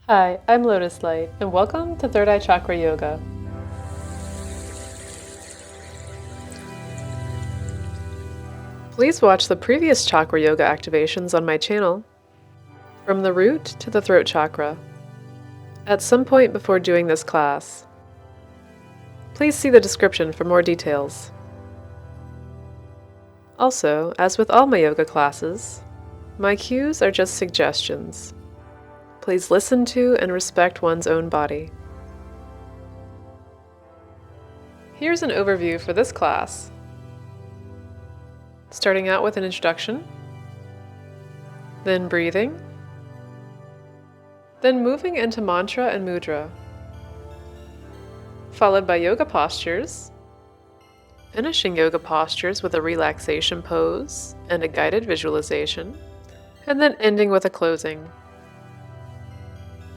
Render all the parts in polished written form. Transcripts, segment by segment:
Hi, I'm Lotus Light, and welcome to Third Eye Chakra Yoga. Please watch the previous chakra yoga activations on my channel, from the root to the throat chakra, at some point before doing this class. Please see the description for more details. Also, as with all my yoga classes, my cues are just suggestions. Please listen to and respect one's own body. Here's an overview for this class. Starting out with an introduction, then breathing, then moving into mantra and mudra, followed by yoga postures, finishing yoga postures with a relaxation pose and a guided visualization, and then ending with a closing.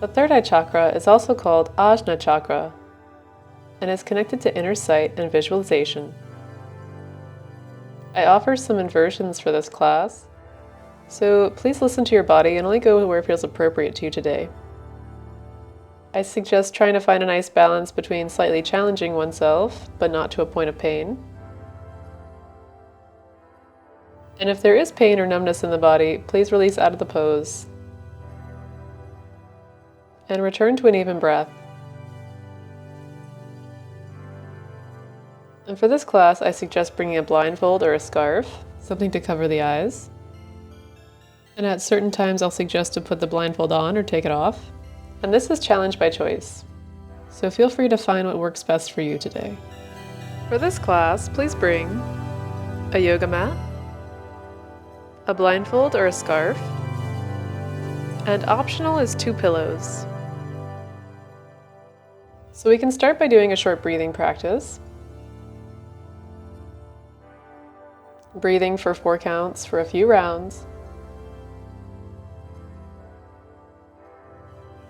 The third eye chakra is also called Ajna chakra and is connected to inner sight and visualization. I offer some inversions for this class, so please listen to your body and only go where it feels appropriate to you today. I suggest trying to find a nice balance between slightly challenging oneself, but not to a point of pain. And if there is pain or numbness in the body, please release out of the pose and return to an even breath. And for this class, I suggest bringing a blindfold or a scarf, something to cover the eyes. And at certain times, I'll suggest to put the blindfold on or take it off. And this is challenge by choice, so feel free to find what works best for you today. For this class, please bring a yoga mat, a blindfold or a scarf, and optional is 2 pillows. So we can start by doing a short breathing practice. Breathing for 4 counts for a few rounds.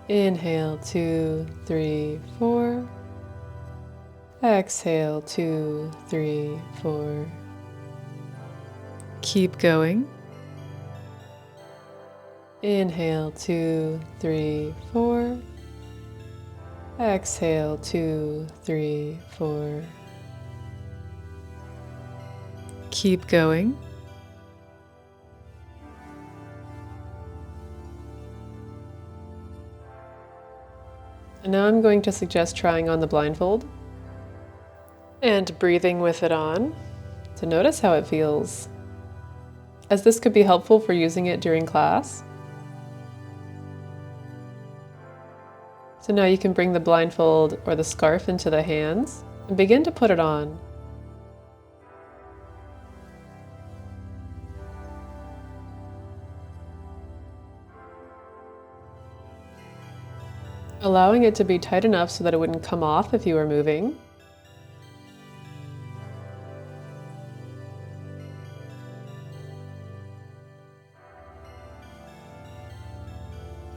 Inhale, 2, 3, 4. Exhale, 2, 3, 4. Keep going. Inhale, 2, 3, 4. Exhale, 2, 3, 4. Keep going. And now I'm going to suggest trying on the blindfold and breathing with it on to notice how it feels, as this could be helpful for using it during class. So now you can bring the blindfold or the scarf into the hands and begin to put it on. Allowing it to be tight enough so that it wouldn't come off if you were moving.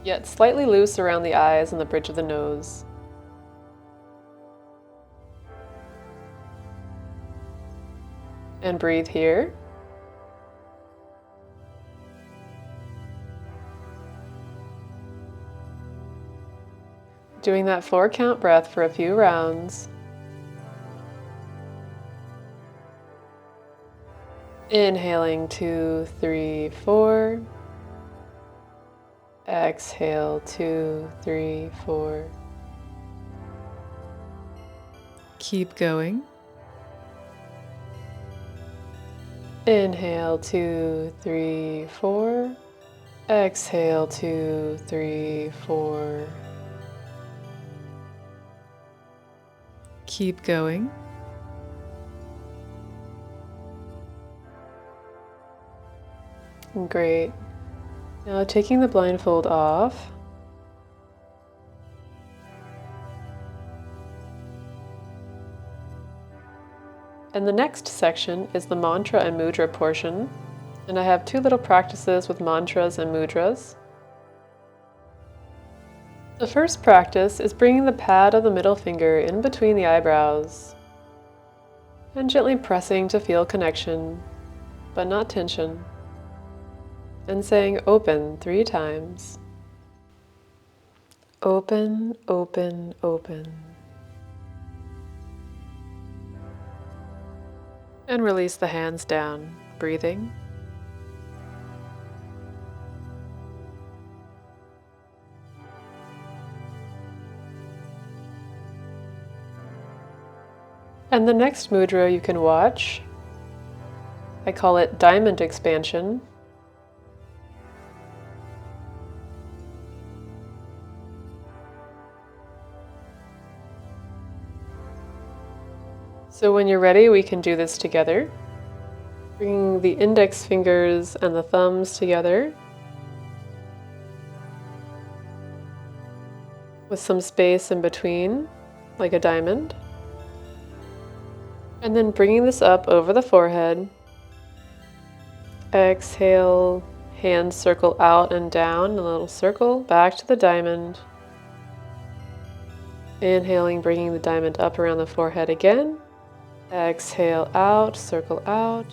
Yet slightly loose around the eyes and the bridge of the nose. And breathe here. Doing that 4 count breath for a few rounds. Inhaling 2, 3, 4. Exhale 2, 3, 4. Keep going. Inhale 2, 3, 4. Exhale 2, 3, 4. Keep going. Great. Now taking the blindfold off. And the next section is the mantra and mudra portion. And I have 2 little practices with mantras and mudras. The first practice is bringing the pad of the middle finger in between the eyebrows and gently pressing to feel connection, but not tension, and saying open 3 times. Open, open, open. And release the hands down, breathing. And the next mudra you can watch, I call it diamond expansion. So when you're ready, we can do this together. Bringing the index fingers and the thumbs together with some space in between, like a diamond. And then bringing this up over the forehead. Exhale, hands circle out and down, a little circle, back to the diamond. Inhaling, bringing the diamond up around the forehead again. Exhale out, circle out.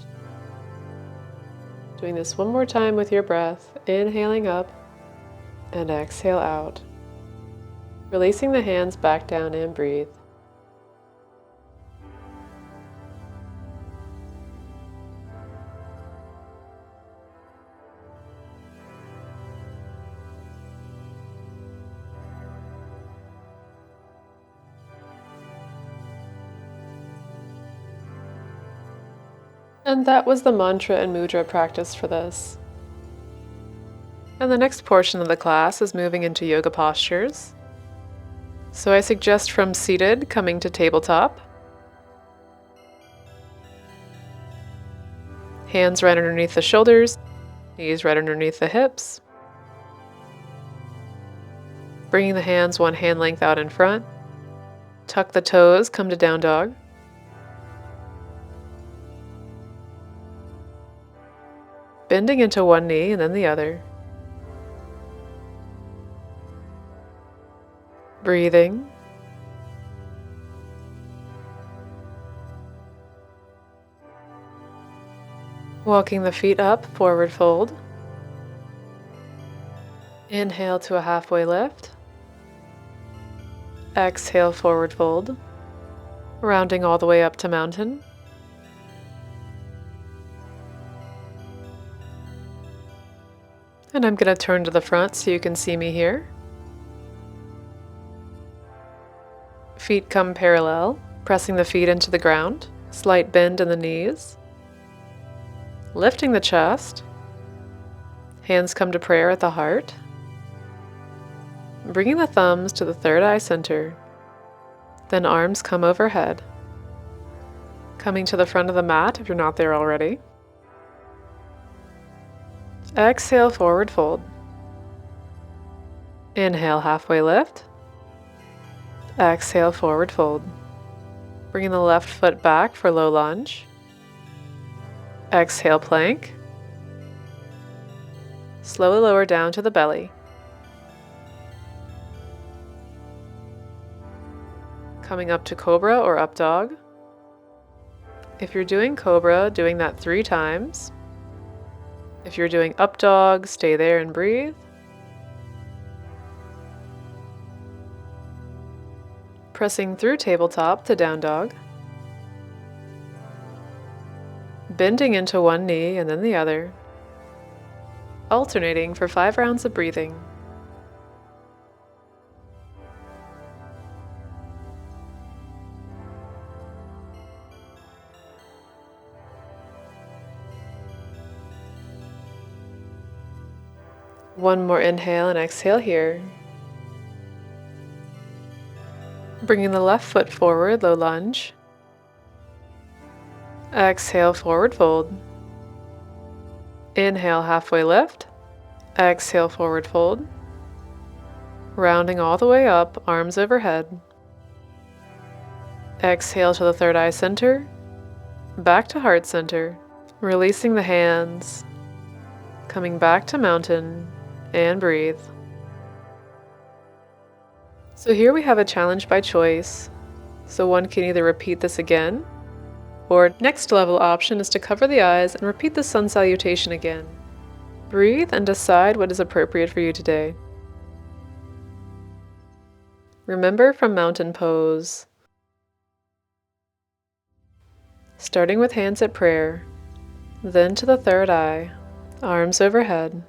Doing this one more time with your breath. Inhaling up and exhale out. Releasing the hands back down and breathe. And that was the mantra and mudra practice for this. And the next portion of the class is moving into yoga postures. So I suggest from seated coming to tabletop. Hands right underneath the shoulders, knees right underneath the hips. Bringing the hands one hand length out in front. Tuck the toes, come to down dog. Bending into one knee and then the other. Breathing. Walking the feet up, forward fold. Inhale to a halfway lift. Exhale, forward fold. Rounding all the way up to mountain. And I'm going to turn to the front so you can see me here. Feet come parallel, pressing the feet into the ground. Slight bend in the knees. Lifting the chest. Hands come to prayer at the heart. Bringing the thumbs to the third eye center. Then arms come overhead. Coming to the front of the mat if you're not there already. Exhale, forward fold. Inhale, halfway lift. Exhale, forward fold. Bringing the left foot back for low lunge. Exhale, plank. Slowly lower down to the belly. Coming up to cobra or up dog. If you're doing cobra, doing that 3 times. If you're doing up dog, stay there and breathe. Pressing through tabletop to down dog. Bending into one knee and then the other. Alternating for 5 rounds of breathing. One more inhale and exhale here. Bringing the left foot forward, low lunge. Exhale, forward fold. Inhale, halfway lift. Exhale, forward fold. Rounding all the way up, arms overhead. Exhale to the third eye center. Back to heart center. Releasing the hands. Coming back to mountain. And breathe. So here we have a challenge by choice. So one can either repeat this again, or next level option is to cover the eyes and repeat the sun salutation again. Breathe and decide what is appropriate for you today. Remember from mountain pose, starting with hands at prayer, then to the third eye, arms overhead,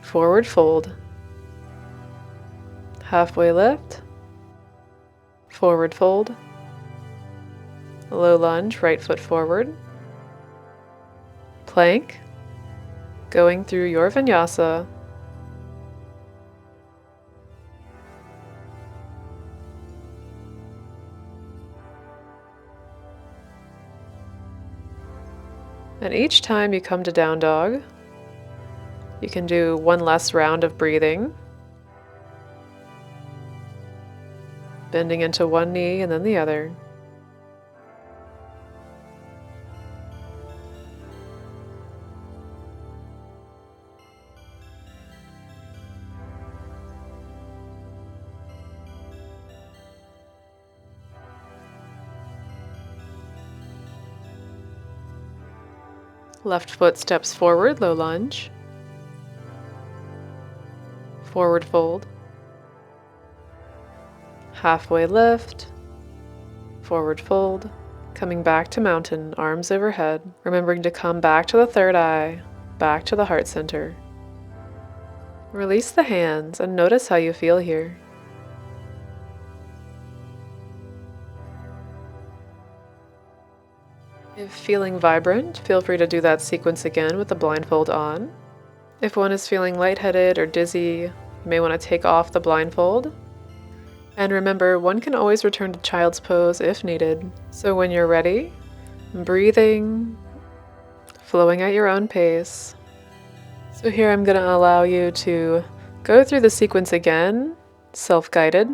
forward fold, halfway lift, forward fold, low lunge, right foot forward, plank, going through your vinyasa, and each time you come to down dog, you can do one less round of breathing, bending into one knee and then the other. Left foot steps forward, low lunge, forward fold, halfway lift, forward fold, coming back to mountain, arms overhead, remembering to come back to the third eye, back to the heart center. Release the hands and notice how you feel here. If feeling vibrant, feel free to do that sequence again with the blindfold on. If one is feeling lightheaded or dizzy, you may want to take off the blindfold. And remember, one can always return to child's pose if needed. So when you're ready, breathing, flowing at your own pace. So here I'm going to allow you to go through the sequence again, self-guided.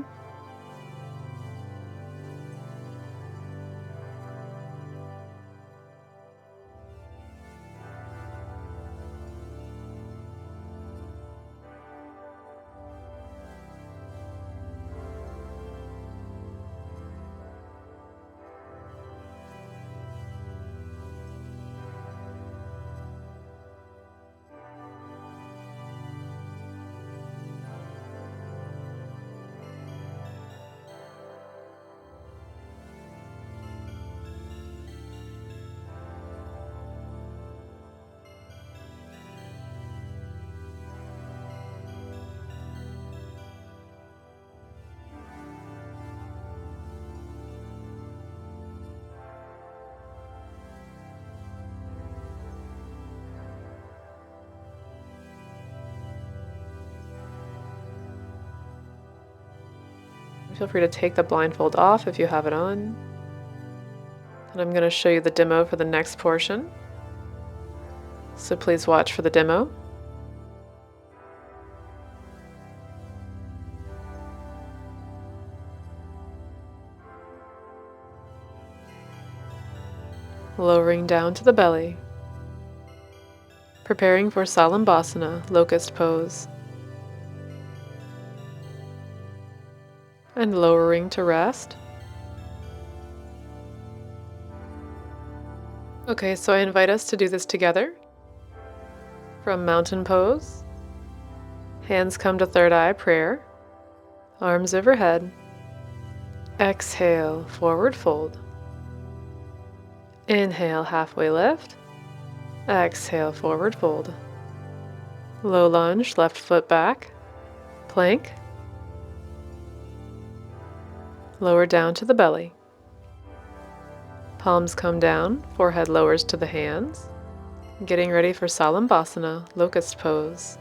Feel free to take the blindfold off if you have it on. And I'm going to show you the demo for the next portion. So please watch for the demo. Lowering down to the belly. Preparing for Salambhasana, locust pose. And lowering to rest. Okay, so I invite us to do this together. From mountain pose, hands come to third eye prayer, arms overhead. Exhale, forward fold. Inhale, halfway lift. Exhale, forward fold. Low lunge, left foot back. Plank. Lower down to the belly. Palms come down, forehead lowers to the hands. Getting ready for Salambhasana, locust pose.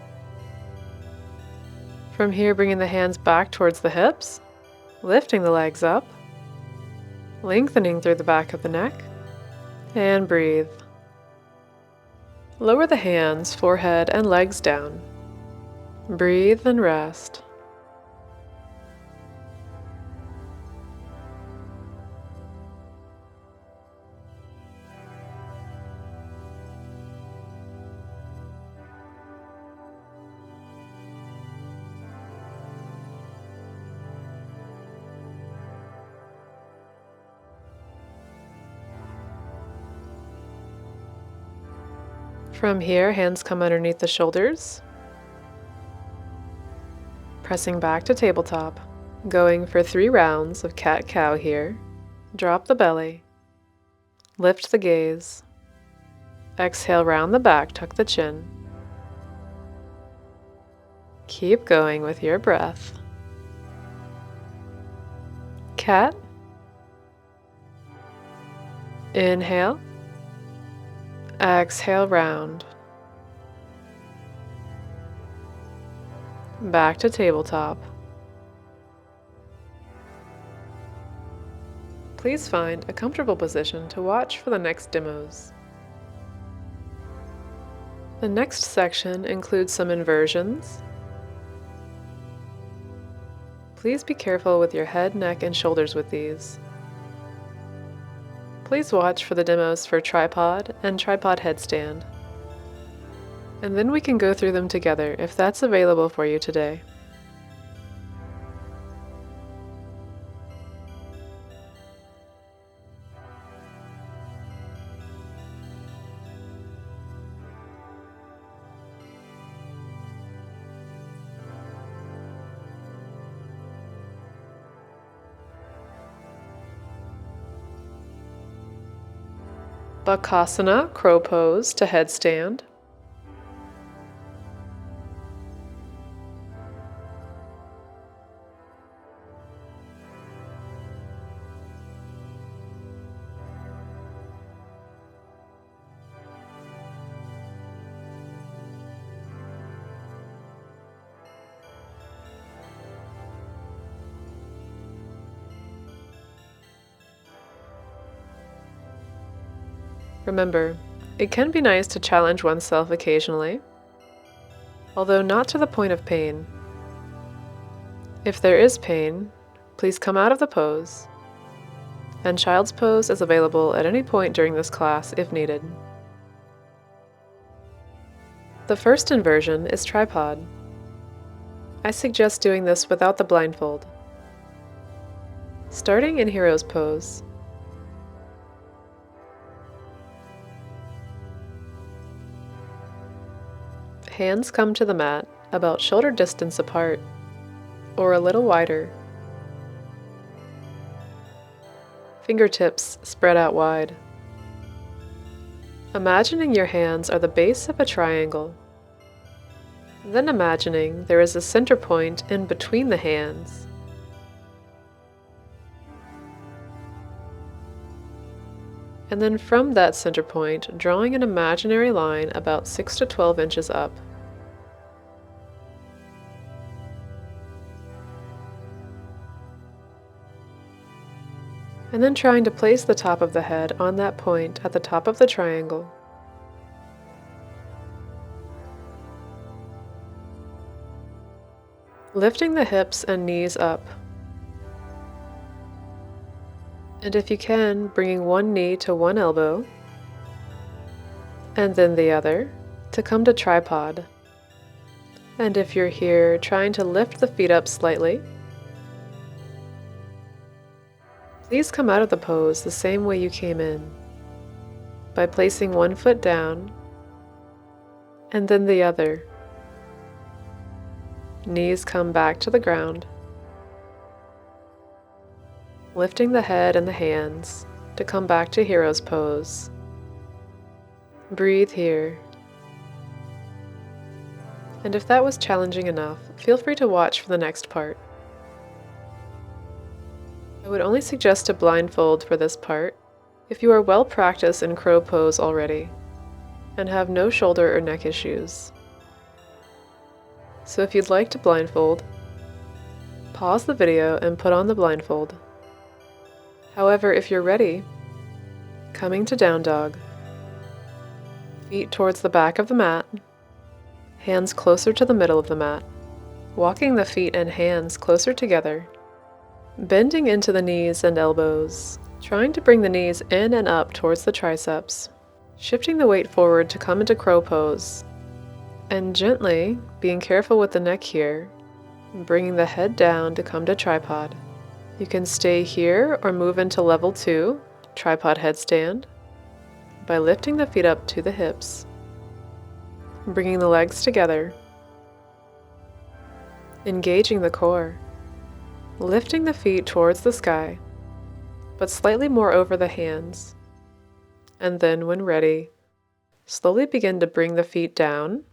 From here, bringing the hands back towards the hips, lifting the legs up, lengthening through the back of the neck, and breathe. Lower the hands, forehead, and legs down. Breathe and rest. From here, hands come underneath the shoulders, pressing back to tabletop. Going for 3 rounds of cat-cow here. Drop the belly. Lift the gaze. Exhale, round the back, tuck the chin. Keep going with your breath. Cat. Inhale. Exhale, round. Back to tabletop. Please find a comfortable position to watch for the next demos. The next section includes some inversions. Please be careful with your head, neck, and shoulders with these. Please watch for the demos for tripod and tripod headstand. And then we can go through them together if that's available for you today. Bakasana, crow pose to headstand. Remember, it can be nice to challenge oneself occasionally, although not to the point of pain. If there is pain, please come out of the pose, and child's pose is available at any point during this class if needed. The first inversion is tripod. I suggest doing this without the blindfold. Starting in hero's pose. Hands come to the mat about shoulder distance apart, or a little wider. Fingertips spread out wide. Imagining your hands are the base of a triangle. Then imagining there is a center point in between the hands. And then from that center point, drawing an imaginary line about 6 to 12 inches up. And then trying to place the top of the head on that point at the top of the triangle. Lifting the hips and knees up. And if you can, bringing one knee to one elbow, and then the other, to come to tripod. And if you're here, trying to lift the feet up slightly. Please come out of the pose the same way you came in, by placing one foot down, and then the other. Knees come back to the ground. Lifting the head and the hands to come back to hero's pose. Breathe here. And if that was challenging enough, feel free to watch for the next part. I would only suggest a blindfold for this part if you are well practiced in crow pose already and have no shoulder or neck issues. So if you'd like to blindfold, pause the video and put on the blindfold. However, if you're ready, coming to down dog, feet towards the back of the mat, hands closer to the middle of the mat, walking the feet and hands closer together, bending into the knees and elbows, trying to bring the knees in and up towards the triceps, shifting the weight forward to come into crow pose, and gently, being careful with the neck here, bringing the head down to come to tripod. You can stay here or move into level 2, tripod headstand, by lifting the feet up to the hips, bringing the legs together, engaging the core, lifting the feet towards the sky, but slightly more over the hands. And then, when ready, slowly begin to bring the feet down.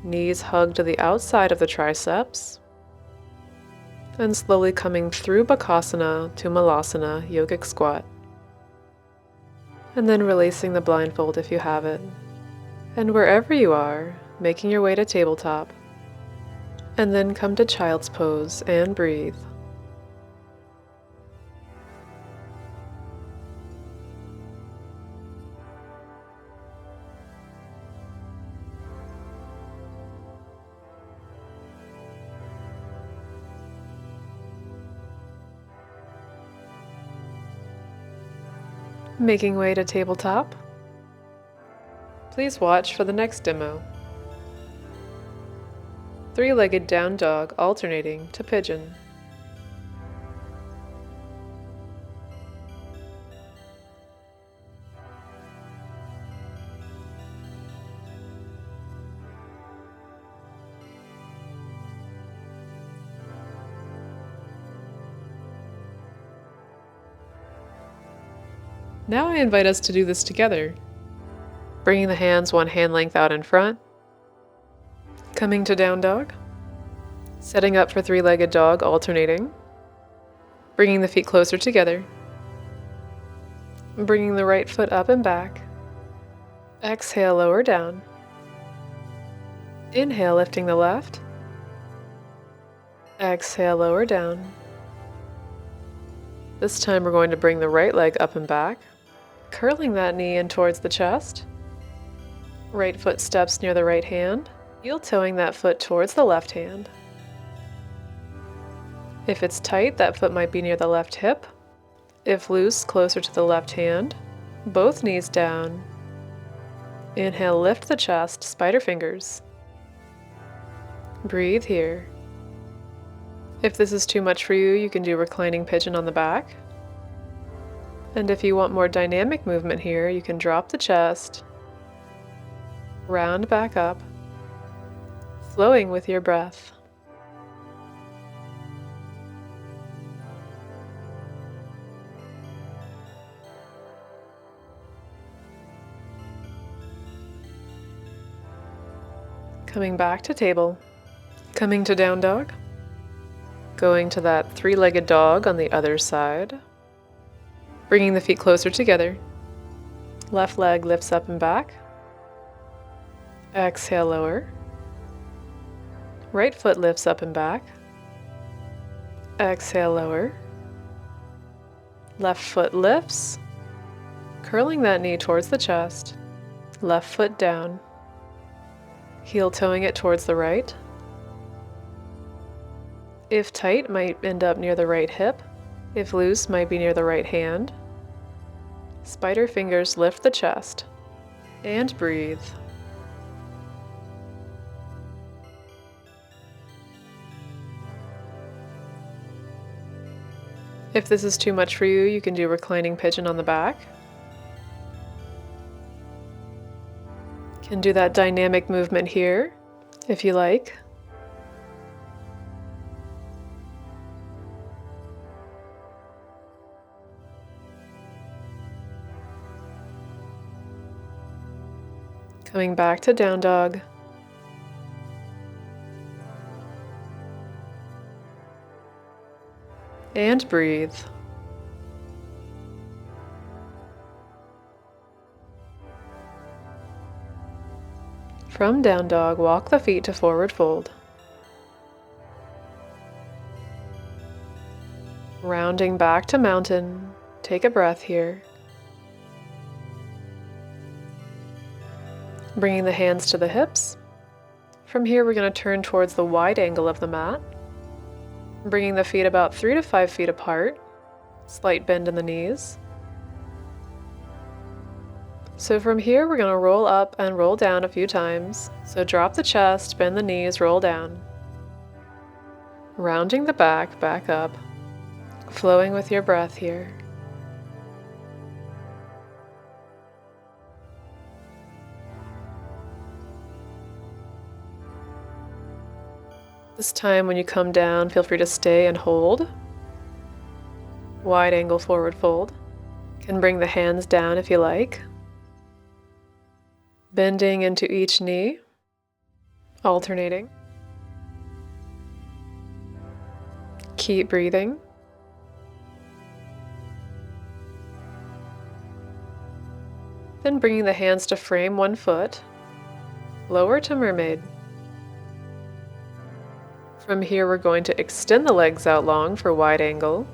Knees hug to the outside of the triceps. And slowly coming through Bakasana to Malasana, yogic squat. And then releasing the blindfold if you have it. And wherever you are, making your way to tabletop. And then come to child's pose and breathe. Making way to tabletop. Please watch for the next demo. Three-legged down dog alternating to pigeon. Now I invite us to do this together. Bringing the hands one hand length out in front. Coming to down dog. Setting up for three-legged dog alternating. Bringing the feet closer together. Bringing the right foot up and back. Exhale, lower down. Inhale, lifting the left. Exhale, lower down. This time we're going to bring the right leg up and back, curling that knee in towards the chest. Right foot steps near the right hand, heel-toeing that foot towards the left hand. If it's tight, that foot might be near the left hip. If loose, closer to the left hand. Both knees down. Inhale, lift the chest, spider fingers. Breathe here. If this is too much for you, you can do reclining pigeon on the back. And if you want more dynamic movement here, you can drop the chest, round back up, flowing with your breath. Coming back to table, coming to down dog, going to that three-legged dog on the other side, bringing the feet closer together. Left leg lifts up and back. Exhale, lower. Right foot lifts up and back. Exhale, lower. Left foot lifts, curling that knee towards the chest. Left foot down. Heel toeing it towards the right. If tight, might end up near the right hip. If loose, might be near the right hand. Spider fingers lift the chest. And breathe. If this is too much for you, you can do reclining pigeon on the back. Can do that dynamic movement here, if you like. Coming back to down dog. And breathe. From down dog, walk the feet to forward fold. Rounding back to mountain, take a breath here. Bringing the hands to the hips. From here, we're going to turn towards the wide angle of the mat. Bringing the feet about 3 to 5 feet apart. Slight bend in the knees. So from here, we're going to roll up and roll down a few times. So drop the chest, bend the knees, roll down. Rounding the back, back up. Flowing with your breath here. This time when you come down, feel free to stay and hold. Wide angle forward fold. Can bring the hands down if you like. Bending into each knee, alternating. Keep breathing. Then bringing the hands to frame one foot, lower to mermaid. From here we're going to extend the legs out long for wide angle,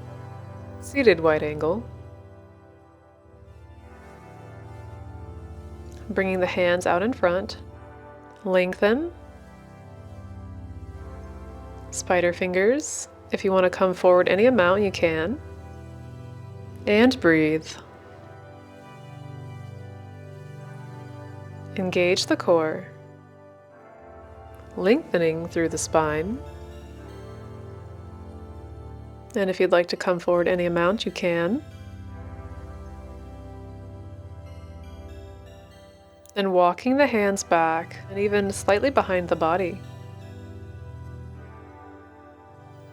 seated wide angle. Bringing the hands out in front, lengthen. Spider fingers. If you want to come forward any amount, you can. And breathe. Engage the core, lengthening through the spine. And if you'd like to come forward any amount, you can. And walking the hands back and even slightly behind the body.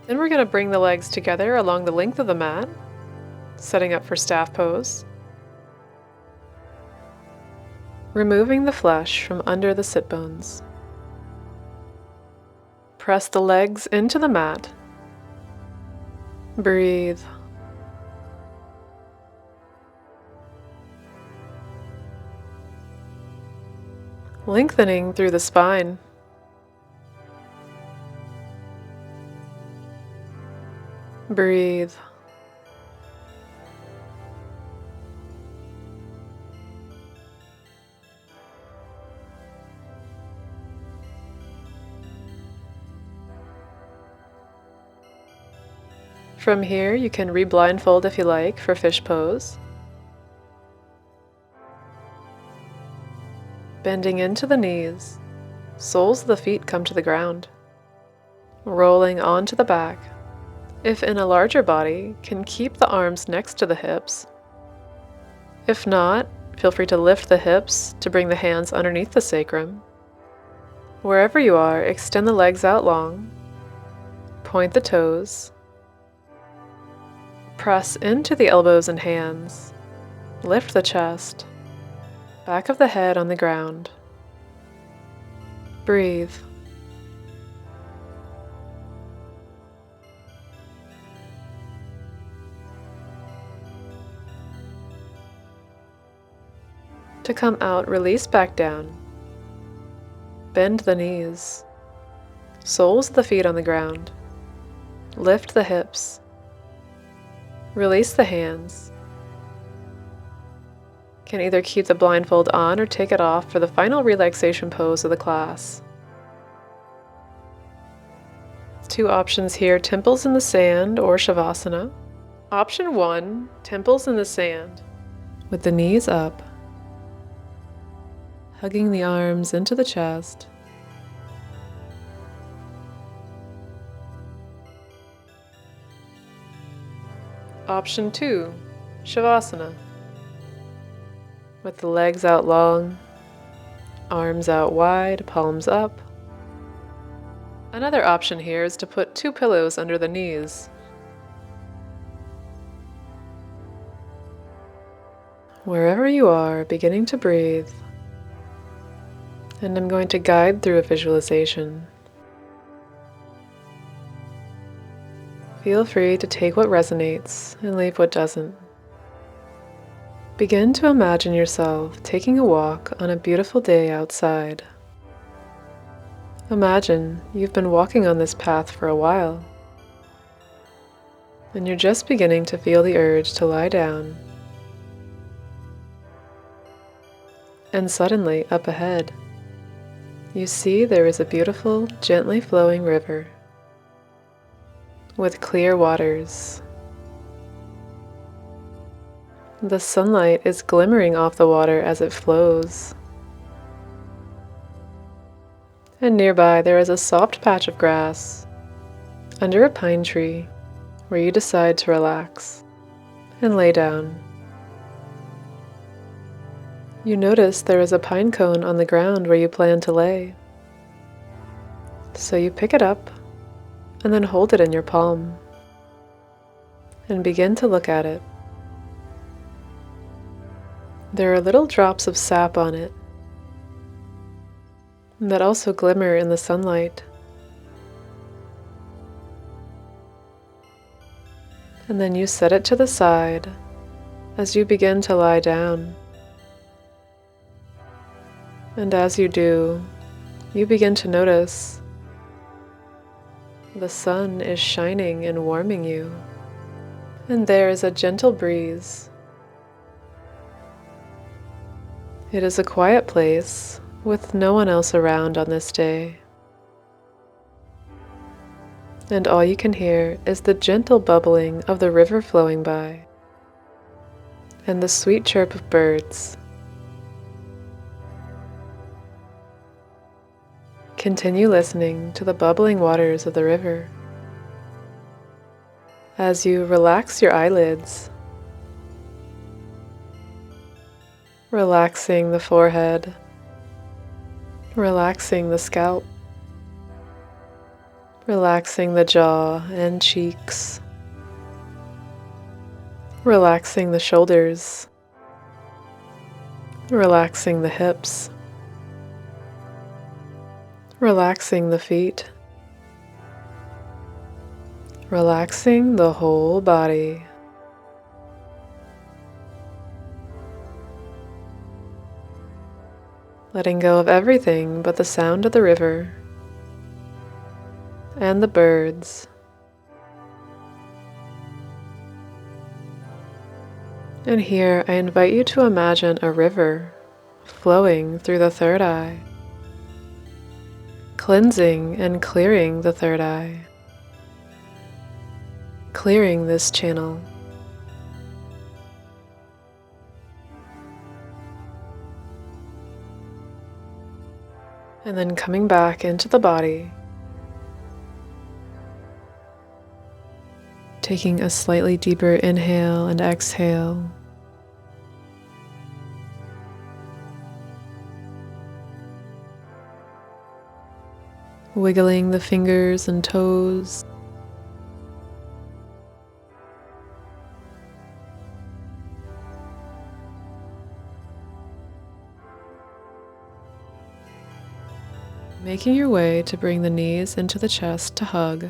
Then we're going to bring the legs together along the length of the mat, setting up for staff pose. Removing the flesh from under the sit bones. Press the legs into the mat. Breathe. Lengthening through the spine. Breathe. From here, you can re-blindfold if you like for fish pose. Bending into the knees, soles of the feet come to the ground. Rolling onto the back. If in a larger body, can keep the arms next to the hips. If not, feel free to lift the hips to bring the hands underneath the sacrum. Wherever you are, extend the legs out long. Point the toes. Press into the elbows and hands. Lift the chest. Back of the head on the ground. Breathe. To come out, release back down. Bend the knees. Soles of the feet on the ground. Lift the hips. Release the hands. Can either keep the blindfold on or take it off for the final relaxation pose of the class. Two options here, temples in the sand or Shavasana. Option 1, temples in the sand, with the knees up, hugging the arms into the chest. Option 2, Shavasana, with the legs out long, arms out wide, palms up. Another option here is to put 2 pillows under the knees. Wherever you are, beginning to breathe, and I'm going to guide through a visualization. Feel free to take what resonates and leave what doesn't. Begin to imagine yourself taking a walk on a beautiful day outside. Imagine you've been walking on this path for a while, and you're just beginning to feel the urge to lie down. And suddenly, up ahead, you see there is a beautiful, gently flowing river with clear waters. The sunlight is glimmering off the water as it flows. And nearby there is a soft patch of grass under a pine tree where you decide to relax and lay down. You notice there is a pine cone on the ground where you plan to lay. So you pick it up and then hold it in your palm and begin to look at it. There are little drops of sap on it that also glimmer in the sunlight. And then you set it to the side as you begin to lie down. And as you do, you begin to notice the sun is shining and warming you, and there is a gentle breeze. It is a quiet place with no one else around on this day. And all you can hear is the gentle bubbling of the river flowing by and the sweet chirp of birds. Continue listening to the bubbling waters of the river as you relax your eyelids, relaxing the forehead, relaxing the scalp, relaxing the jaw and cheeks, relaxing the shoulders, relaxing the hips, relaxing the feet, relaxing the whole body. Letting go of everything but the sound of the river and the birds. And here I invite you to imagine a river flowing through the third eye, cleansing and clearing the third eye, clearing this channel. And then coming back into the body, taking a slightly deeper inhale and exhale. Wiggling the fingers and toes. Making your way to bring the knees into the chest to hug.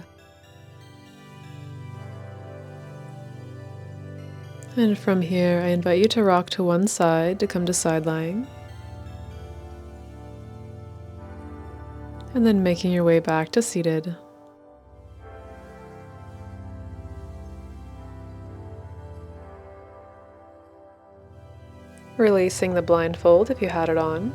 And from here, I invite you to rock to one side to come to side lying. And then making your way back to seated. Releasing the blindfold if you had it on.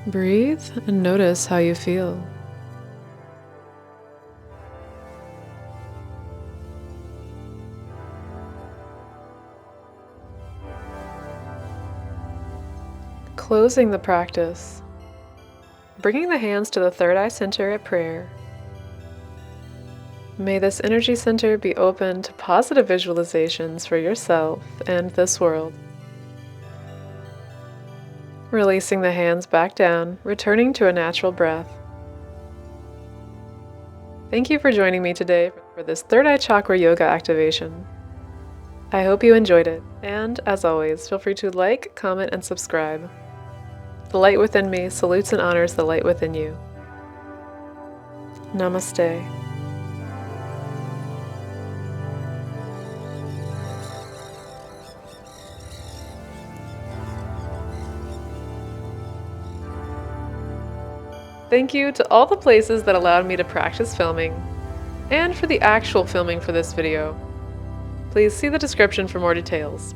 Breathe and notice how you feel. Closing the practice, bringing the hands to the third eye center at prayer. May this energy center be open to positive visualizations for yourself and this world. Releasing the hands back down, returning to a natural breath. Thank you for joining me today for this third eye chakra yoga activation. I hope you enjoyed it, and as always, feel free to like, comment, and subscribe. The light within me salutes and honors the light within you. Namaste. Thank you to all the places that allowed me to practice filming, and for the actual filming for this video. Please see the description for more details.